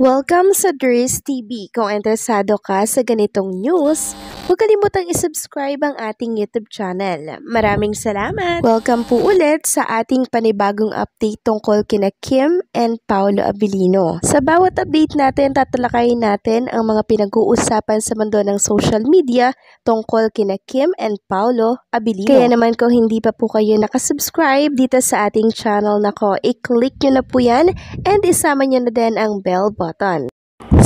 Welcome sa Dries TV. Kung interesado ka sa ganitong news, huwag kalimutang isubscribe ang ating YouTube channel. Maraming salamat! Welcome po ulit sa ating panibagong update tungkol kina Kim and Paolo Abilino. Sa bawat update natin, tatalakayin natin ang mga pinag-uusapan sa mundo ng social media tungkol kina Kim and Paolo Abilino. Kaya naman kung hindi pa po kayo nakasubscribe dito sa ating channel nako, i-click nyo na po yan and isama nyo na din ang bell button.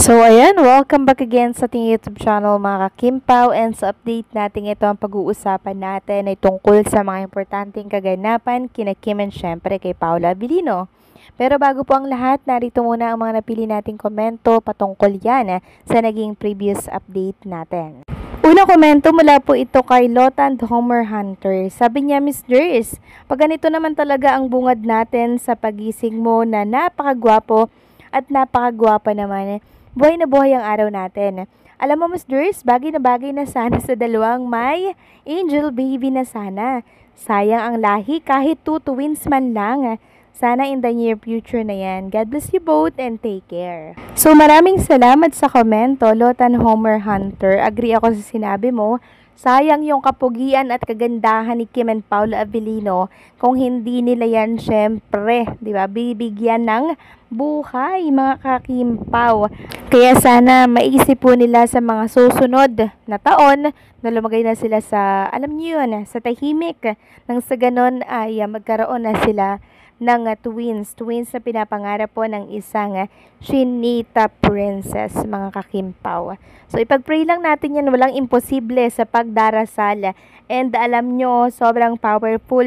So ayan, welcome back again sa ating YouTube channel mga ka-Kimpaw, and sa update natin ito ang pag-uusapan natin ay tungkol sa mga importanteng kaganapan kina Kim and syempre kay Paolo Abilino. Pero bago po ang lahat, narito muna ang mga napili nating komento patungkol yan sa naging previous update natin. Unang komento mula po ito kay Lotan Homer Hunter. Sabi niya, Miss Dries, pag ganito naman talaga ang bungad natin sa pagising mo na napakagwapo at napakagwapa naman, buhay na buhay ang araw natin. Alam mo, Miss Dries, bagay na sana sa dalawang may angel baby na sana. Sayang ang lahi kahit 2 twins man lang. Sana in the near future na yan. God bless you both and take care. So maraming salamat sa komento, Lotan Homer Hunter. Agree ako sa sinabi mo. Sayang yung kapugian at kagandahan ni Kim and Paolo Abilino kung hindi nila yan syempre, di ba, bibigyan ng buhay mga ka-Kimpaw. Kaya sana maisip po nila sa mga susunod na taon na lumagay na sila sa, alam niyo yun, sa tahimik. Nang sa ganon ay magkaroon na sila ng twins na pinapangarap po ng isang Chinita princess mga ka-Kimpaw. So ipag-pray lang natin yan, walang imposible sa pagdarasal, and alam nyo sobrang powerful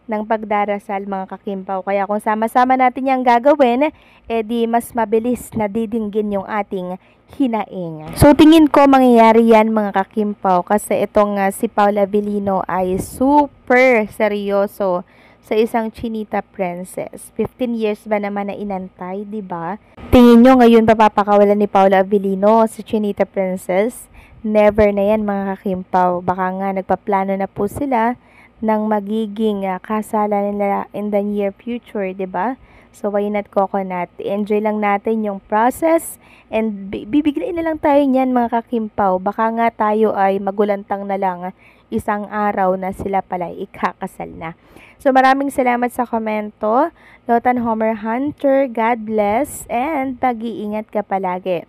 ng pagdarasal mga ka-Kimpaw. Kaya kung sama-sama natin yung gagawin, edi mas mabilis na didinggin yung ating hinaing. So tingin ko mangyayari yan mga ka-Kimpaw kasi itong si Paolo Abilino ay super seryoso sa isang Chinita princess. 15 years ba naman na inantay, di ba? Tingin nyo ngayon papapakawalan ni Paolo Abilino sa Chinita princess? Never na yan mga ka-Kimpaw. Baka nga nagpaplano na po sila ng magiging kasalan nila in the near future, di ba? So why not coconut? Enjoy lang natin yung process and bibigyan na lang tayo niyan mga ka-Kimpaw. Baka nga tayo ay magulantang na lang isang araw na sila pala ikakasal na. So maraming salamat sa komento, Lotan Homer Hunter. God bless and pag-iingat ka palagi.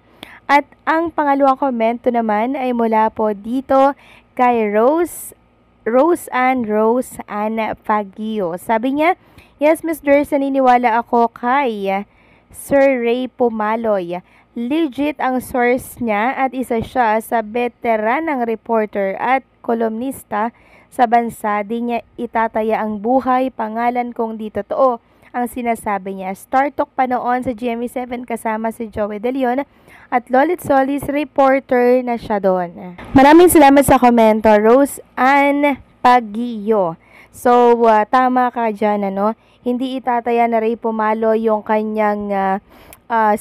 At ang pangalawang komento naman ay mula po dito kay Rose Ann Fagio. Sabi niya, yes, Miss Dries, naniniwala ako kay Sir Ray Pumaloy. Legit ang source niya at isa siya sa veteranang reporter at kolumnista sa bansa. Di niya itataya ang buhay, pangalan kung di totoo ang sinasabi niya. Star Talk pa noon sa GMA7 kasama si Joey De Leon at Lolit Solis, reporter na siya doon. Maraming salamat sa komento, Rose Ann Pagio. So, tama ka dyan, ano? Hindi itataya na Ray Pumalo yung kanyang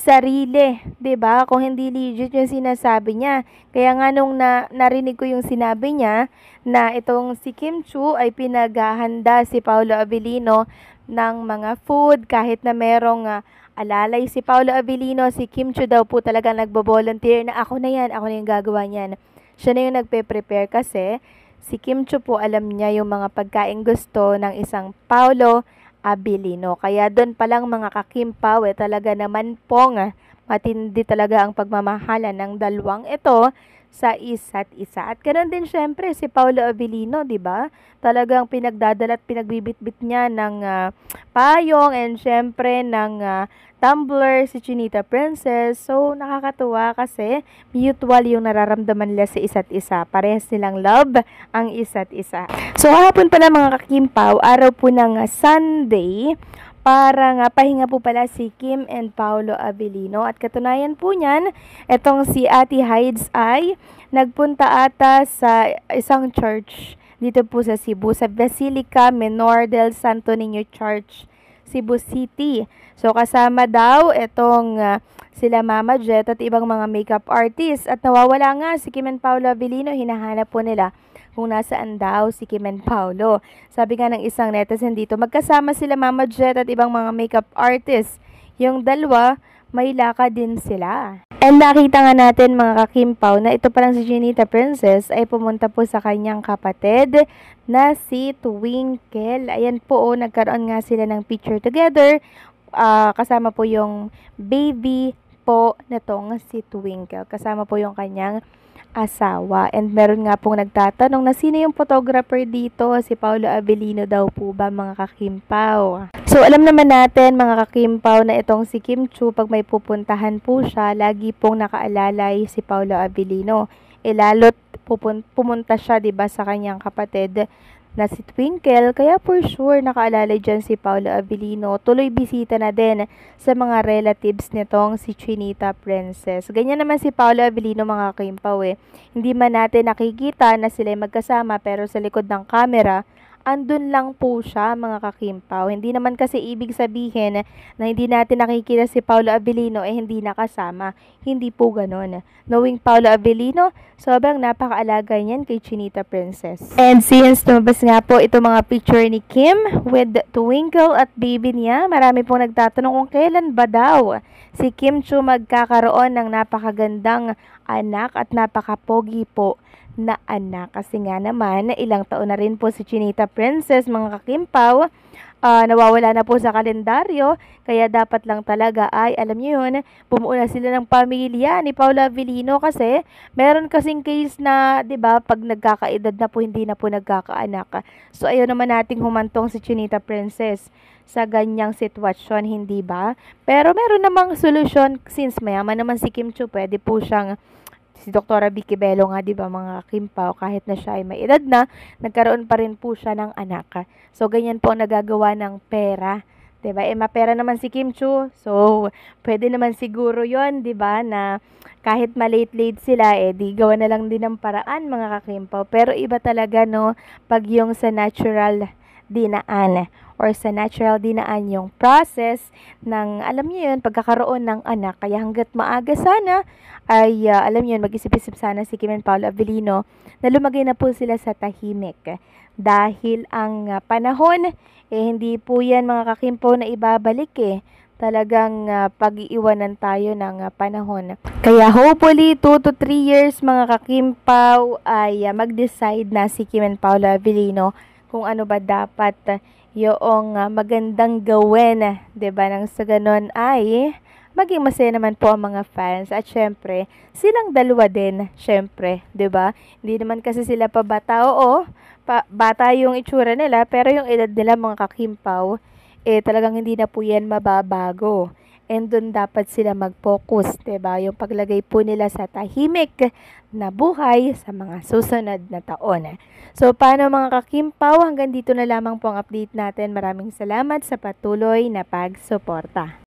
sarili, 'di ba? Kung hindi legit yung sinasabi niya. Kaya nga nung narinig ko yung sinabi niya na itong si Kim Chiu ay pinaghahanda si Paolo Abilino ng mga food kahit na merong alalay si Paolo Abilino, si Kim Chiu daw po talaga nagbo-volunteer na ako na yung gagawa niyan. Siya na yung nagpe-prepare kasi si Kim Chiu po alam niya yung mga pagkain gusto ng isang Paolo Abilino. Kaya doon pa lang mga ka-Kimpaw, talaga naman pong matindi talaga ang pagmamahalan ng dalawang ito sa isa't isa. At ganoon din syempre si Paolo Abilino, 'di ba? Talagang pinagdadala at pinagbibitbit niya ng payong and syempre ng tumbler si Chinita princess. So nakakatuwa kasi mutual yung nararamdaman nila sa isa't isa. Parehas nilang love ang isa't isa. So kahapon pala mga ka-Kimpaw, araw po ng Sunday, para nga pahinga po pala si Kim and Paolo Abilino. At katunayan po niyan, etong si Ate Hides ay nagpunta ata sa isang church dito po sa Cebu, sa Basilica Menor del Santo Niño Church, Cebu City. So kasama daw etong sila Mama Jet at ibang mga makeup artists. At nawawala nga si Kim and Paolo Abilino, hinahanap po nila kung nasaan daw si Kim and Paolo. Sabi nga ng isang netizen dito, magkasama sila Mama Jet at ibang mga makeup artists. Yung dalawa, may lakad din sila. And nakita nga natin mga kakimpaw na ito palang si Chinita Princess ay pumunta po sa kanyang kapatid na si Twinkle. Ayan po, nagkaroon nga sila ng picture together. Kasama po yung baby po na tong si Twinkle. Kasama po yung kanyang asawa. And meron nga pong nagtatanong na sino yung photographer dito? Si Paolo Abilino daw po ba mga kakimpaw? So alam naman natin mga kakimpaw na itong si Kim Chiu, pag may pupuntahan po siya, lagi pong nakaalalay si Paolo Abilino. Lalo't pumunta siya 'di ba sa kanyang kapatid na si Twinkle, kaya for sure nakaalalay dyan si Paolo Abilino. Tuloy bisita na din sa mga relatives nitong si Chinita Princess. Ganyan naman si Paolo Abilino mga kimpaw Hindi man natin nakikita na sila magkasama, pero sa likod ng camera, andun lang po siya mga kakimpaw. Hindi naman kasi ibig sabihin na hindi natin nakikita si Paolo Abilino hindi nakasama. Hindi po ganon. Knowing Paolo Abilino, sobrang napakaalaga niyan kay Chinita Princess. And since lumabas nga po ito mga picture ni Kim with Twinkle at baby niya, marami pong nagtatanong kung kailan ba daw si Kim Chiu magkakaroon ng napakagandang anak at napakapogi po na anak. Kasi nga naman, ilang taon na rin po si Chinita Princess mga kakimpaw. Nawawala na po sa kalendaryo, kaya dapat lang talaga ay, alam niyo yun, bumuo na sila ng pamilya ni Paolo Abilino kasi meron kasing case na, 'di ba, pag nagkakaedad na po, hindi na po nagkakaanak. So, ayaw naman nating humantong si Chinita Princess sa ganyang sitwasyon, hindi ba? Pero meron namang solusyon since mayaman naman si Kim Chiu, pwede po siyang si Dr. Vicky Bello nga, 'di ba mga kimpaw, kahit na siya ay may edad na, nagkaroon pa rin po siya ng anak. So ganyan po ang nagagawa ng pera, 'di ba? Mapera naman si Kim Chiu. So pwede naman siguro 'yon, 'di ba, na kahit malate-late sila di gawa na lang din ng paraan mga kakimpaw. Pero iba talaga no pag yung sa natural dinaan or sa natural dinaan yung process ng, alam niyo yun, pagkakaroon ng anak. Kaya hanggat maaga sana ay, alam niyo yun, mag-isip-isip sana si Kim and Paolo Abilino na lumagay na po sila sa tahimik. Dahil ang panahon, hindi po yan mga kakimpaw na ibabalik Talagang pag-iiwanan tayo ng panahon. Kaya hopefully 2 to 3 years mga kakimpaw ay mag-decide na si Kim and Paolo Abilino kung ano ba dapat yung magandang gawin, 'di ba? Nang sa ganon ay maging masaya naman po ang mga fans at syempre silang dalawa din, syempre, 'di ba? Hindi naman kasi sila pa bata, bata yung itsura nila, pero yung edad nila mga kakimpaw talagang hindi na po yan mababago. And doon dapat sila mag-focus, 'di ba? Yung paglagay po nila sa tahimik na buhay sa mga susunod na taon. So, paano mga kakimpaw? Hanggang dito na lamang po ang update natin. Maraming salamat sa patuloy na pagsuporta.